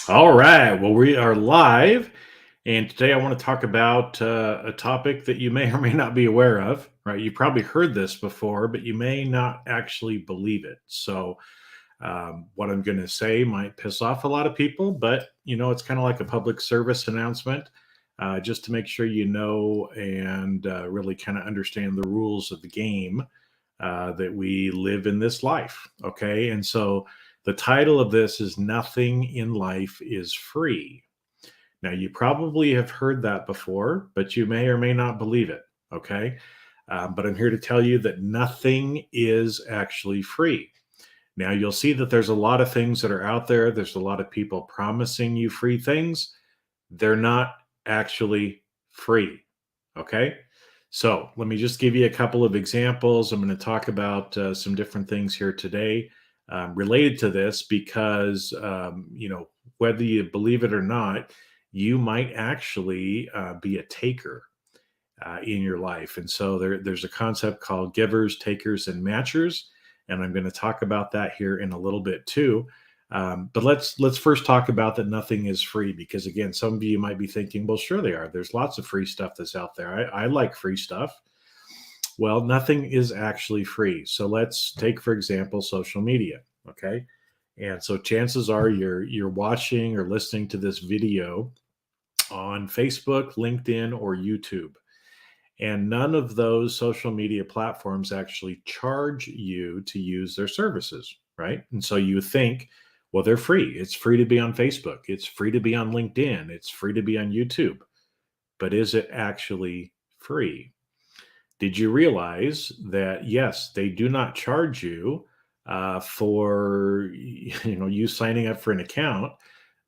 All right. Well, we are live, and today I want to talk about a topic that you may or may not be aware of. Right? You probably heard this before, but you may not actually believe it. So, what I'm going to say might piss off a lot of people, but it's kind of like a public service announcement, just to make sure you know and really kind of understand the rules of the game that we live in this life. Okay. And so the title of this is Nothing in Life is Free. Now, you probably have heard that before, but you may or may not believe it. Okay. But I'm here to tell you that nothing is actually free. Now, you'll see that there's a lot of things that are out there. There's a lot of people promising you free things. They're not actually free. Okay. So let me just give you a couple of examples. I'm going to talk about some different things here today related to this because, whether you believe it or not, you might actually be a taker in your life. And so there's a concept called givers, takers, and matchers. And I'm going to talk about that here in a little bit too. But let's first talk about that nothing is free, because again, some of you might be thinking, well, sure they are. There's lots of free stuff that's out there. I like free stuff. Well, nothing is actually free. So let's take, for example, social media. Okay. And so chances are you're watching or listening to this video on Facebook, LinkedIn, or YouTube. And none of those social media platforms actually charge you to use their services, right? And so you think, well, they're free. It's free to be on Facebook. It's free to be on LinkedIn. It's free to be on YouTube. But is it actually free? Did you realize that, yes, they do not charge you for you signing up for an account,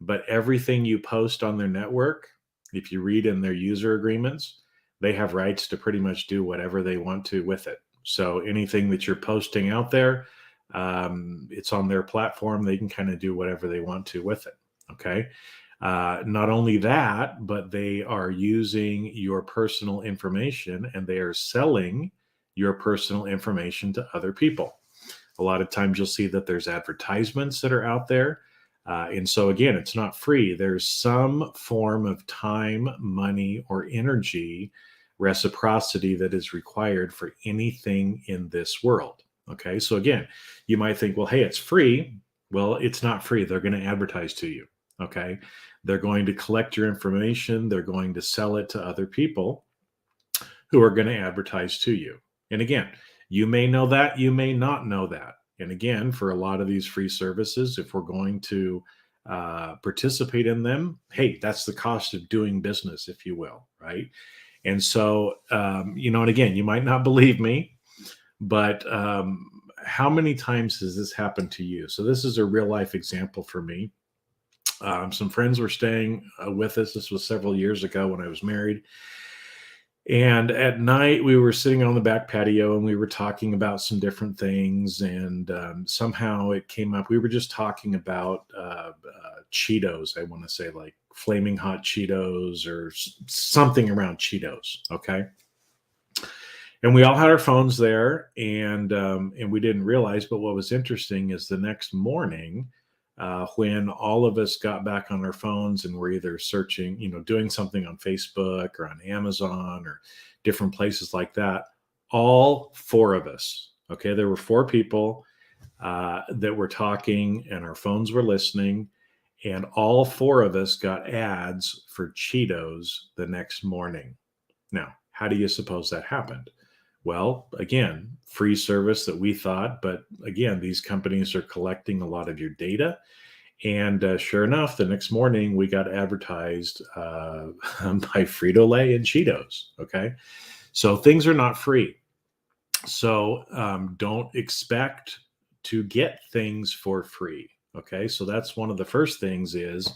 but everything you post on their network, if you read in their user agreements, they have rights to pretty much do whatever they want to with it. So anything that you're posting out there, it's on their platform. They can kind of do whatever they want to with it. Okay. Not only that, but they are using your personal information and they are selling your personal information to other people. A lot of times you'll see that there's advertisements that are out there. And so, again, it's not free. There's some form of time, money, or energy reciprocity that is required for anything in this world. Okay. So, again, you might think, well, hey, it's free. Well, it's not free. They're going to advertise to you. Okay. They're going to collect your information. They're going to sell it to other people who are going to advertise to you. And again, you may know that, you may not know that. And again, for a lot of these free services, if we're going to participate in them, hey, that's the cost of doing business, if you will, right? And so, and again, you might not believe me, but how many times has this happened to you? So this is a real life example for me. Some friends were staying with us. This was several years ago when I was married. And at night, we were sitting on the back patio and we were talking about some different things. And somehow it came up. We were just talking about Cheetos, I want to say, like flaming hot Cheetos or something around Cheetos. Okay. And we all had our phones there, and we didn't realize. But what was interesting is the next morning, when all of us got back on our phones and were either searching, doing something on Facebook or on Amazon or different places like that, all four of us, okay, there were four people that were talking and our phones were listening, and all four of us got ads for Cheetos the next morning. Now, how do you suppose that happened? Well, again, free service that we thought, but again, these companies are collecting a lot of your data. And sure enough, the next morning we got advertised by Frito-Lay and Cheetos. Okay. So things are not free. So don't expect to get things for free. Okay. So that's one of the first things is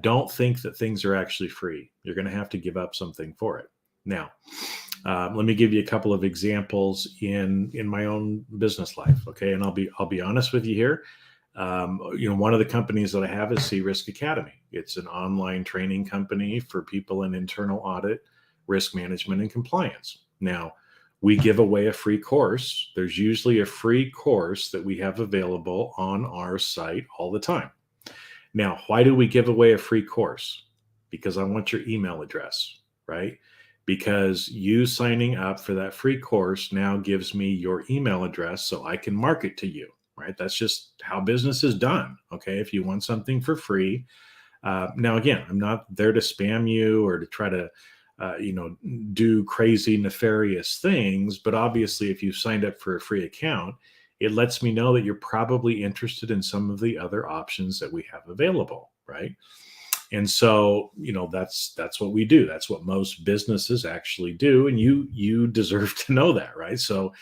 don't think that things are actually free. You're going to have to give up something for it. Now, let me give you a couple of examples in my own business life. Okay. And I'll be honest with you here. One of the companies that I have is C-Risk Academy. It's an online training company for people in internal audit, risk management, and compliance. Now, we give away a free course. There's usually a free course that we have available on our site all the time. Now, why do we give away a free course? Because I want your email address, right? Because you signing up for that free course now gives me your email address so I can market to you, right? That's just how business is done. Okay. If you want something for free, now, again, I'm not there to spam you or to try to, you know, do crazy, nefarious things. But obviously, if you've signed up for a free account, it lets me know that you're probably interested in some of the other options that we have available, right? And so, that's what we do. That's what most businesses actually do, and you deserve to know that, right? So,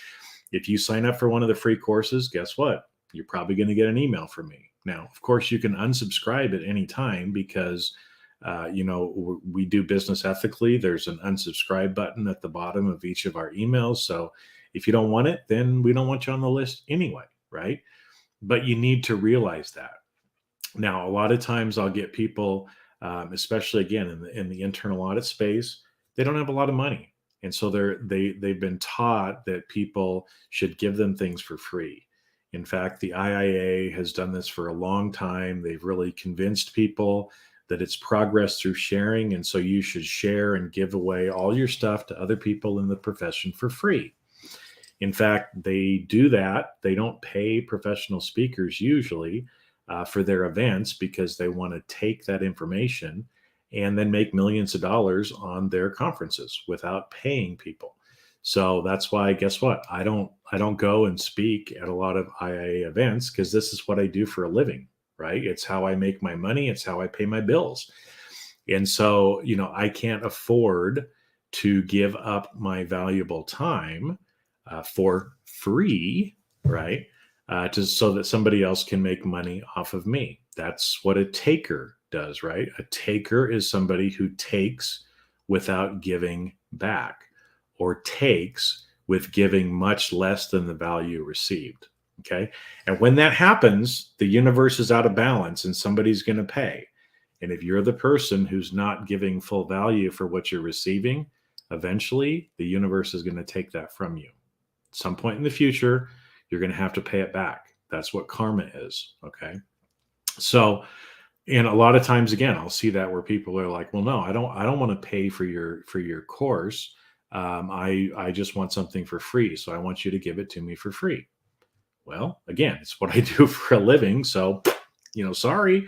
if you sign up for one of the free courses, guess what? You're probably going to get an email from me. Now, of course, you can unsubscribe at any time because, we do business ethically. There's an unsubscribe button at the bottom of each of our emails. So if you don't want it, then we don't want you on the list anyway, right? But you need to realize that. Now, a lot of times I'll get people, especially again in the internal audit space, they don't have a lot of money, and so they've been taught that people should give them things for free. In fact, the IIA has done this for a long time. They've really convinced people that it's progress through sharing, and so you should share and give away all your stuff to other people in the profession for free. In fact, they do that. They don't pay professional speakers usually for their events because they want to take that information and then make millions of dollars on their conferences without paying people. So that's why, guess what? I don't go and speak at a lot of IA events because this is what I do for a living, right? It's how I make my money. It's how I pay my bills. And so, I can't afford to give up my valuable time for free, right? So that somebody else can make money off of me. That's what a taker does, right? A taker is somebody who takes without giving back, or takes with giving much less than the value received. Okay. And when that happens, the universe is out of balance and somebody's going to pay. And if you're the person who's not giving full value for what you're receiving, eventually the universe is going to take that from you. At some point in the future, you're going to have to pay it back. That's what karma is. Okay. So, and a lot of times, again, I'll see that where people are like, well, no, I don't want to pay for your course. I just want something for free. So I want you to give it to me for free. Well, again, it's what I do for a living. So, sorry.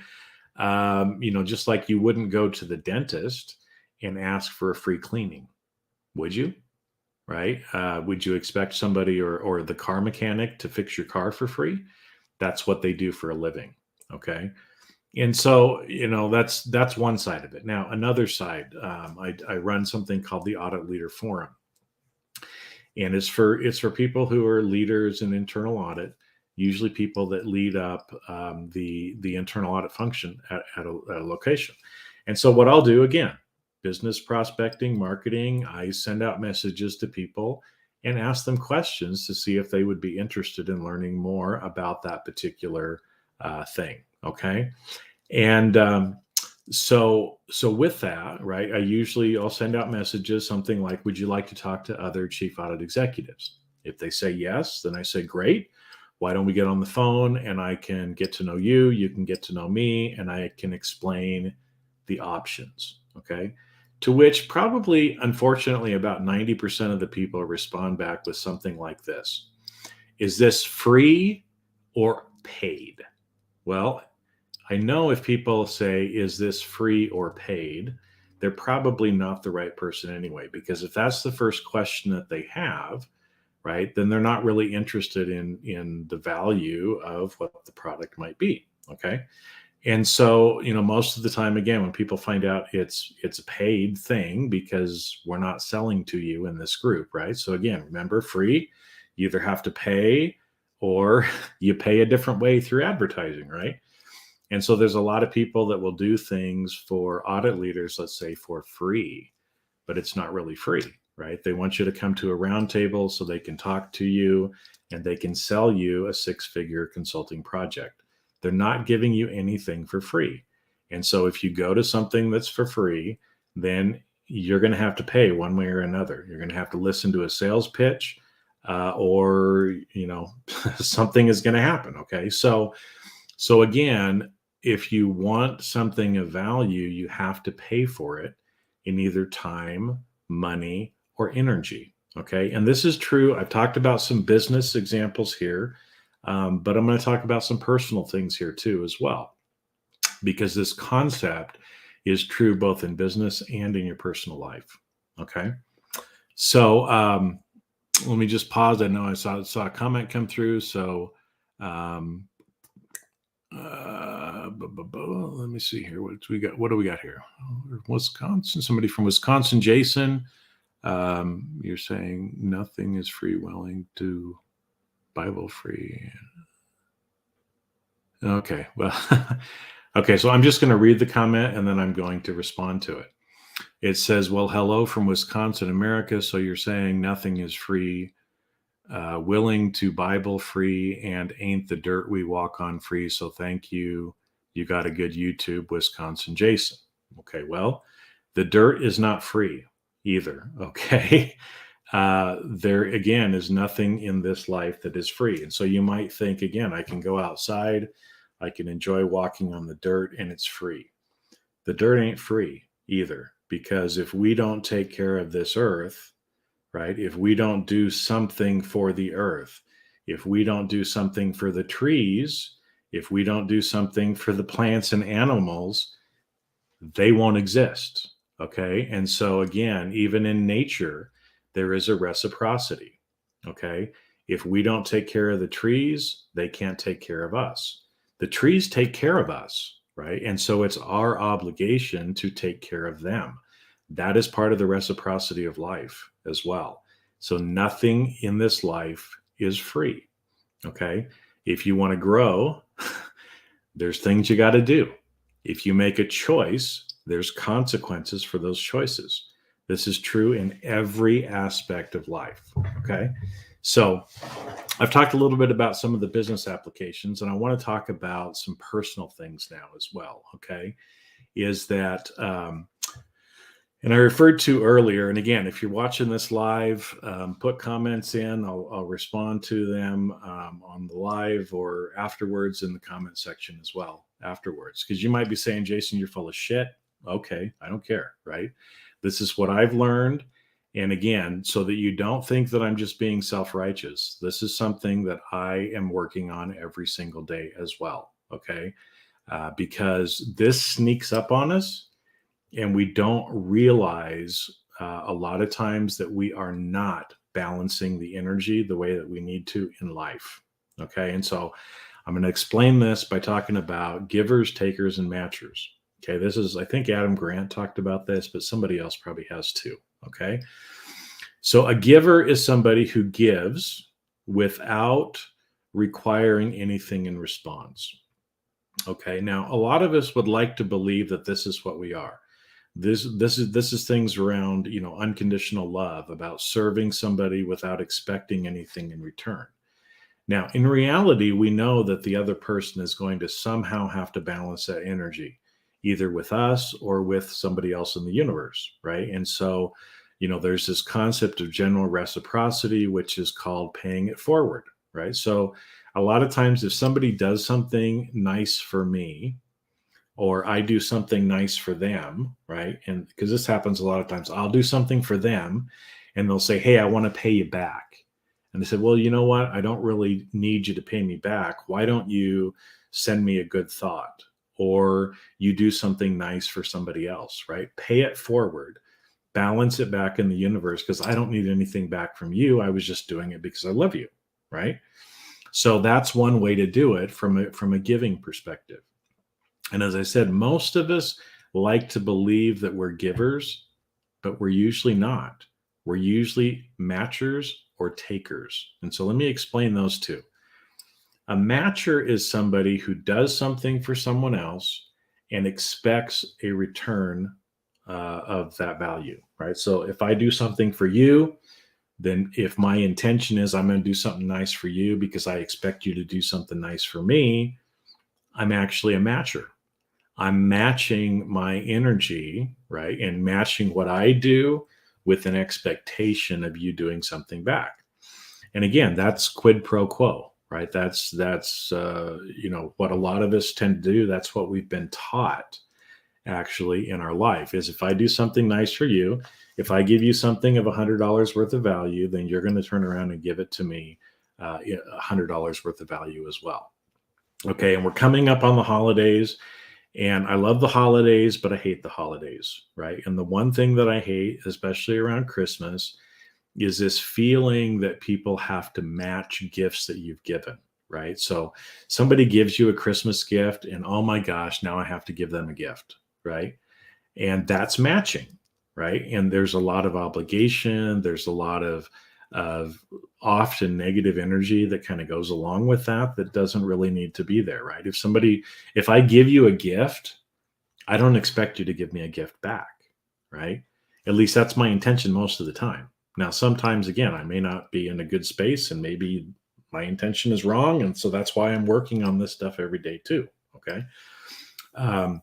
Just like you wouldn't go to the dentist and ask for a free cleaning, would you? Right? Would you expect somebody or the car mechanic to fix your car for free? That's what they do for a living. Okay. And so, that's one side of it. Now, another side, I run something called the Audit Leader Forum, and it's for people who are leaders in internal audit, usually people that lead up the internal audit function at a location. And so, what I'll do again, business prospecting, marketing, I send out messages to people and ask them questions to see if they would be interested in learning more about that particular thing. Okay. And so with that, right, I'll send out messages, something like, would you like to talk to other chief audit executives? If they say yes, then I say, great. Why don't we get on the phone and I can get to know you, you can get to know me, and I can explain the options. Okay. To which probably, unfortunately, about 90% of the people respond back with something like this. Is this free or paid? Well, I know if people say, is this free or paid? They're probably not the right person anyway, because if that's the first question that they have, right, then they're not really interested in the value of what the product might be. Okay. And so, most of the time, again, when people find out it's a paid thing, because we're not selling to you in this group, right? So again, remember, free, you either have to pay or you pay a different way through advertising, right? And so there's a lot of people that will do things for audit leaders, let's say, for free, but it's not really free, right? They want you to come to a round table so they can talk to you and they can sell you a 6-figure consulting project. They're not giving you anything for free. And so if you go to something that's for free, then you're going to have to pay one way or another. You're going to have to listen to a sales pitch, or something is going to happen. Okay. So again, if you want something of value, you have to pay for it in either time, money, or energy. Okay. And this is true. I've talked about some business examples here, but I'm going to talk about some personal things here too, as well, because this concept is true both in business and in your personal life. Okay. So let me just pause. I know I saw a comment come through. So um, let me see here. What we got? What do we got here? Wisconsin. Somebody from Wisconsin. Jason, you're saying nothing is free, willing to Bible free. Okay. Well, okay. So I'm just going to read the comment and then I'm going to respond to it. It says, well, hello from Wisconsin, America. So you're saying nothing is free, willing to Bible free, and ain't the dirt we walk on free. So thank you. You got a good YouTube, Wisconsin Jason. Okay, well, the dirt is not free either. Okay. There again is nothing in this life that is free. And so you might think, again, I can go outside, I can enjoy walking on the dirt, and it's free. The dirt ain't free either, because if we don't take care of this earth, right? If we don't do something for the earth, if we don't do something for the trees, if we don't do something for the plants and animals, they won't exist. Okay. And so, again, even in nature, there is a reciprocity. Okay. If we don't take care of the trees, they can't take care of us. The trees take care of us, right? And so it's our obligation to take care of them. That is part of the reciprocity of life as well. So nothing in this life is free. Okay. If you want to grow, there's things you got to do. If you make a choice, there's consequences for those choices. This is true in every aspect of life. Okay. So I've talked a little bit about some of the business applications, and I want to talk about some personal things now as well. Okay. Is that, and I referred to earlier, and again, if you're watching this live, put comments in. I'll respond to them on the live or afterwards in the comment section as well afterwards. Because you might be saying, Jason, you're full of shit. Okay, I don't care, right? This is what I've learned. And again, so that you don't think that I'm just being self-righteous, this is something that I am working on every single day as well, okay? Because this sneaks up on us, and we don't realize a lot of times that we are not balancing the energy the way that we need to in life. Okay. And so I'm going to explain this by talking about givers, takers, and matchers. Okay. This is, I think Adam Grant talked about this, but somebody else probably has too. Okay. So a giver is somebody who gives without requiring anything in response. Okay. Now, a lot of us would like to believe that this is what we are. This is things around, unconditional love, about serving somebody without expecting anything in return. Now, in reality, we know that the other person is going to somehow have to balance that energy, either with us or with somebody else in the universe, right? And so, there's this concept of general reciprocity, which is called paying it forward, right? So a lot of times if somebody does something nice for me, or I do something nice for them, right? And because this happens a lot of times, I'll do something for them and they'll say, hey, I want to pay you back. And they said, well, you know what? I don't really need you to pay me back. Why don't you send me a good thought? Or you do something nice for somebody else, right? Pay it forward, balance it back in the universe, because I don't need anything back from you. I was just doing it because I love you, right? So that's one way to do it from a giving perspective. And as I said, most of us like to believe that we're givers, but we're usually not. We're usually matchers or takers. And so let me explain those two. A matcher is somebody who does something for someone else and expects a return of that value, right? So if I do something for you, then if my intention is I'm going to do something nice for you because I expect you to do something nice for me, I'm actually a matcher. I'm matching my energy, right? And matching what I do with an expectation of you doing something back. And again, that's quid pro quo, right? That's what a lot of us tend to do. That's what we've been taught actually in our life is if I do something nice for you, if I give you something of $100 worth of value, then you're going to turn around and give it to me $100 worth of value as well. Okay, and we're coming up on the holidays, and I love the holidays, but I hate the holidays, right? And the one thing that I hate, especially around Christmas, is this feeling that people have to match gifts that you've given, right? So somebody gives you a Christmas gift, and oh my gosh, now I have to give them a gift, right? And that's matching, right? And there's a lot of obligation, there's a lot of often negative energy that kind of goes along with that doesn't really need to be there, right? If I give you a gift, I don't expect you to give me a gift back, right? At least that's my intention most of the time. Now, sometimes again, I may not be in a good space and maybe my intention is wrong. And so that's why I'm working on this stuff every day too. Okay. Um,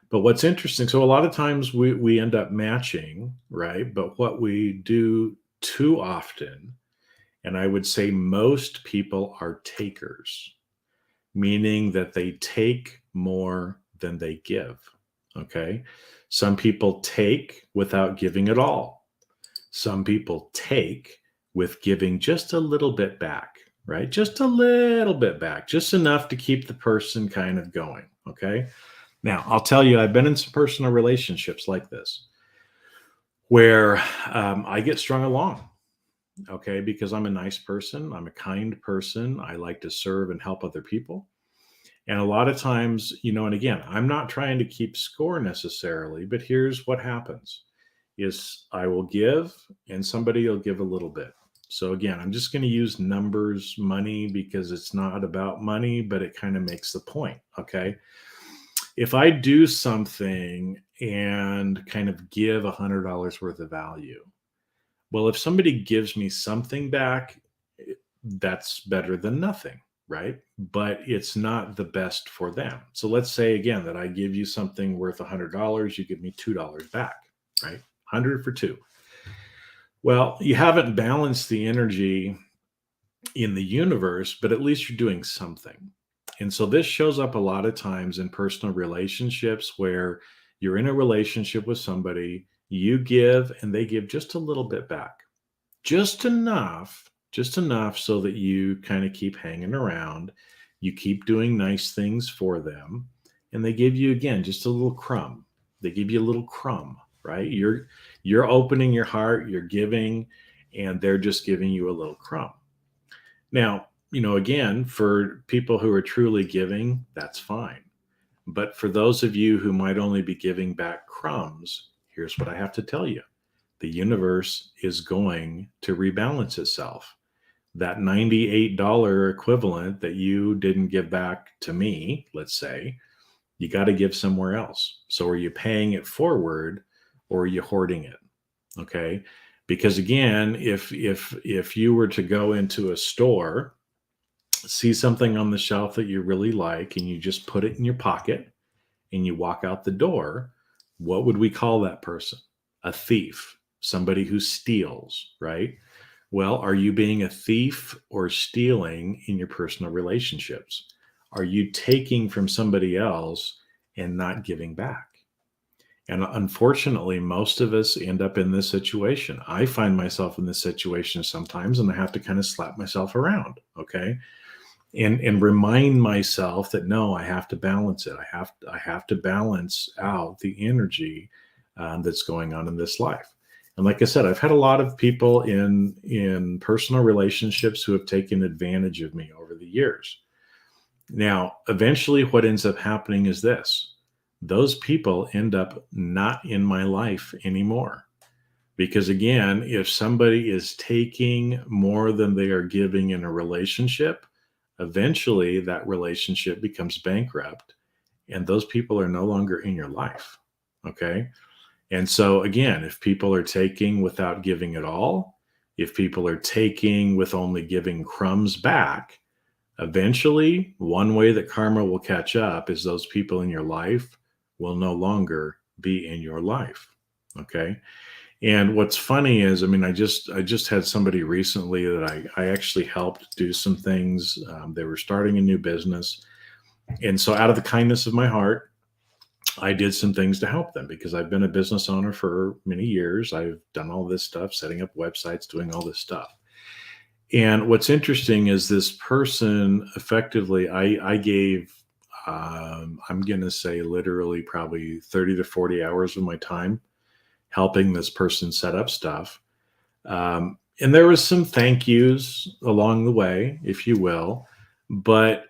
but what's interesting, so a lot of times we end up matching, right? But what we do too often, and I would say most people are takers, meaning that they take more than they give. Okay. Some people take without giving at all. Some people take with giving just a little bit back, right? Just a little bit back, just enough to keep the person kind of going. Okay. Now, I'll tell you, I've been in some personal relationships like this where I get strung along, okay, because I'm a nice person, I'm a kind person, I like to serve and help other people. And a lot of times, and again, I'm not trying to keep score necessarily, but here's what happens is I will give and somebody will give a little bit. So again, I'm just going to use numbers, money, because it's not about money, but it kind of makes the point. Okay. If I do something and kind of give $100 worth of value, well, if somebody gives me something back, that's better than nothing, right? But it's not the best for them. So let's say again that I give you something worth $100, you give me $2 back, right? 100 for 2. Well, you haven't balanced the energy in the universe, but at least you're doing something. And so this shows up a lot of times in personal relationships where you're in a relationship with somebody, you give and they give just a little bit back. Just enough so that you kind of keep hanging around, you keep doing nice things for them, and they give you again just a little crumb. They give you a little crumb, right? You're opening your heart, you're giving, and they're just giving you a little crumb. Now, again, for people who are truly giving, that's fine. But for those of you who might only be giving back crumbs, here's what I have to tell you. The universe is going to rebalance itself. That $98 equivalent that you didn't give back to me, let's say, you got to give somewhere else. So are you paying it forward or are you hoarding it? Okay. Because again, if you were to go into a store, see something on the shelf that you really like, and you just put it in your pocket and you walk out the door, what would we call that person? A thief, somebody who steals, right? Well, are you being a thief or stealing in your personal relationships? Are you taking from somebody else and not giving back? And unfortunately, most of us end up in this situation. I find myself in this situation sometimes, and I have to kind of slap myself around, okay? And remind myself that no, I have to balance it. I have to balance out the energy that's going on in this life. And like I said, I've had a lot of people in personal relationships who have taken advantage of me over the years. Now, eventually, what ends up happening is this: those people end up not in my life anymore. Because again, if somebody is taking more than they are giving in a relationship, eventually that relationship becomes bankrupt and those people are no longer in your life. Okay. And so, again, if people are taking without giving at all, if people are taking with only giving crumbs back, eventually, one way that karma will catch up is those people in your life will no longer be in your life. Okay. And what's funny is, I mean, I just had somebody recently that I actually helped do some things. They were starting a new business, and so out of the kindness of my heart, I did some things to help them because I've been a business owner for many years. I've done all this stuff, setting up websites, doing all this stuff. And what's interesting is this person effectively, I gave, I'm going to say literally probably 30 to 40 hours of my time helping this person set up stuff. And there was some thank yous along the way, if you will. But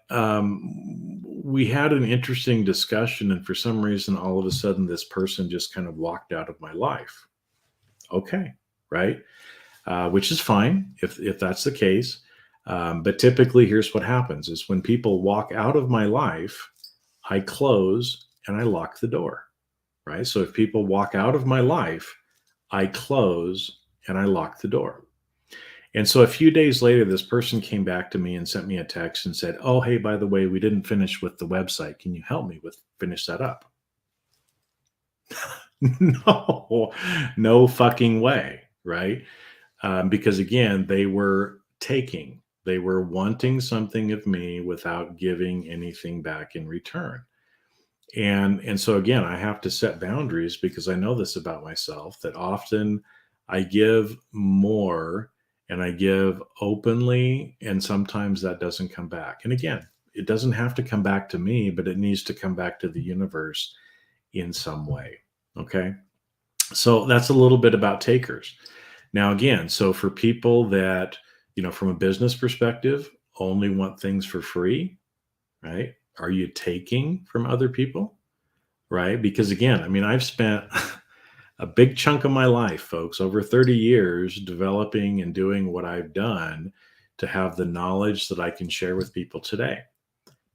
we had an interesting discussion, and for some reason, all of a sudden, this person just kind of walked out of my life. Okay, right? Which is fine if that's the case. But typically, here's what happens: is when people walk out of my life, I close and I lock the door. Right. So if people walk out of my life, I close and I lock the door. And so a few days later, this person came back to me and sent me a text and said, "Oh, hey, by the way, we didn't finish with the website. Can you help me with finish that up?" No, no fucking way. Right. Because again, they were taking, they were wanting something of me without giving anything back in return. And so again, I have to set boundaries because I know this about myself that often I give more and I give openly, and sometimes that doesn't come back. And again, it doesn't have to come back to me, but it needs to come back to the universe in some way. Okay. So that's a little bit about takers. Now, again, so for people that, from a business perspective, only want things for free, right? Are you taking from other people? Right? Because again, I mean, I've spent a big chunk of my life, folks, over 30 years developing and doing what I've done to have the knowledge that I can share with people today.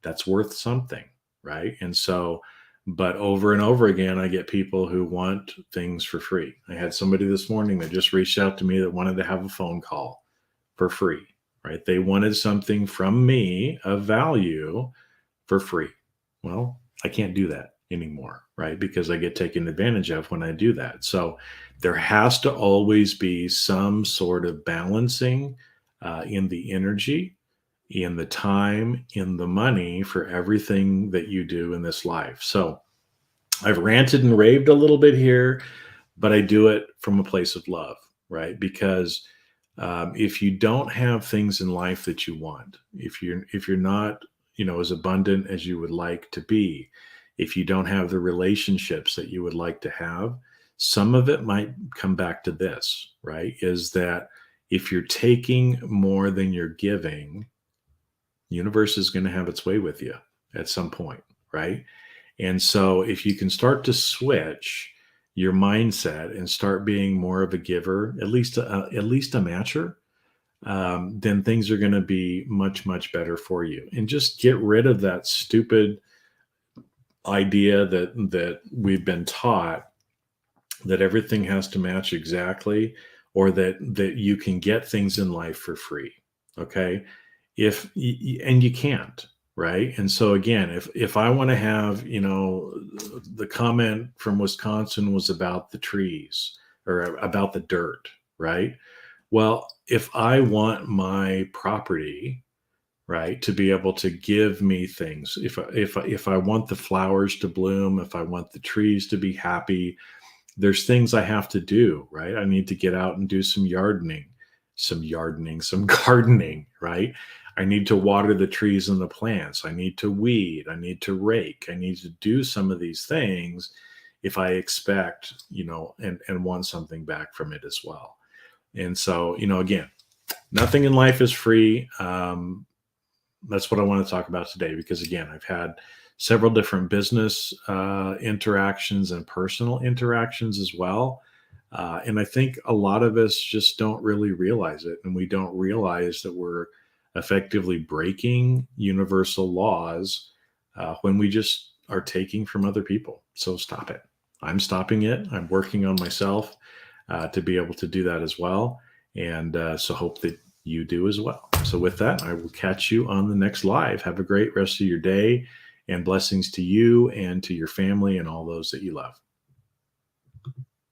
That's worth something, right? And so, but over and over again, I get people who want things for free. I had somebody this morning that just reached out to me that wanted to have a phone call for free, right? They wanted something from me of value for free. Well, I can't do that anymore, right? Because I get taken advantage of when I do that. So there has to always be some sort of balancing in the energy, in the time, in the money for everything that you do in this life. So I've ranted and raved a little bit here, but I do it from a place of love, right? Because if you don't have things in life that you want, if you're not, as abundant as you would like to be, if you don't have the relationships that you would like to have, some of it might come back to this, right? Is that if you're taking more than you're giving, universe is going to have its way with you at some point, right? And so if you can start to switch your mindset and start being more of a giver, at least a matcher, then things are going to be much, much better for you. And just get rid of that stupid idea that we've been taught that everything has to match exactly, or that you can get things in life for free. Okay. And you can't, right? And so again, if I want to have, the comment from Wisconsin was about the trees or about the dirt, right? Well, if I want my property, right, to be able to give me things, if I want the flowers to bloom, if I want the trees to be happy, there's things I have to do, right? I need to get out and do some some gardening, right? I need to water the trees and the plants. I need to weed. I need to rake. I need to do some of these things if I expect, and want something back from it as well. And so, again, nothing in life is free. That's what I want to talk about today, because again, I've had several different business interactions and personal interactions as well. And I think a lot of us just don't really realize it. And we don't realize that we're effectively breaking universal laws when we just are taking from other people. So stop it. I'm stopping it. I'm working on myself to be able to do that as well. And so hope that you do as well. So with that, I will catch you on the next live. Have a great rest of your day, and blessings to you and to your family and all those that you love.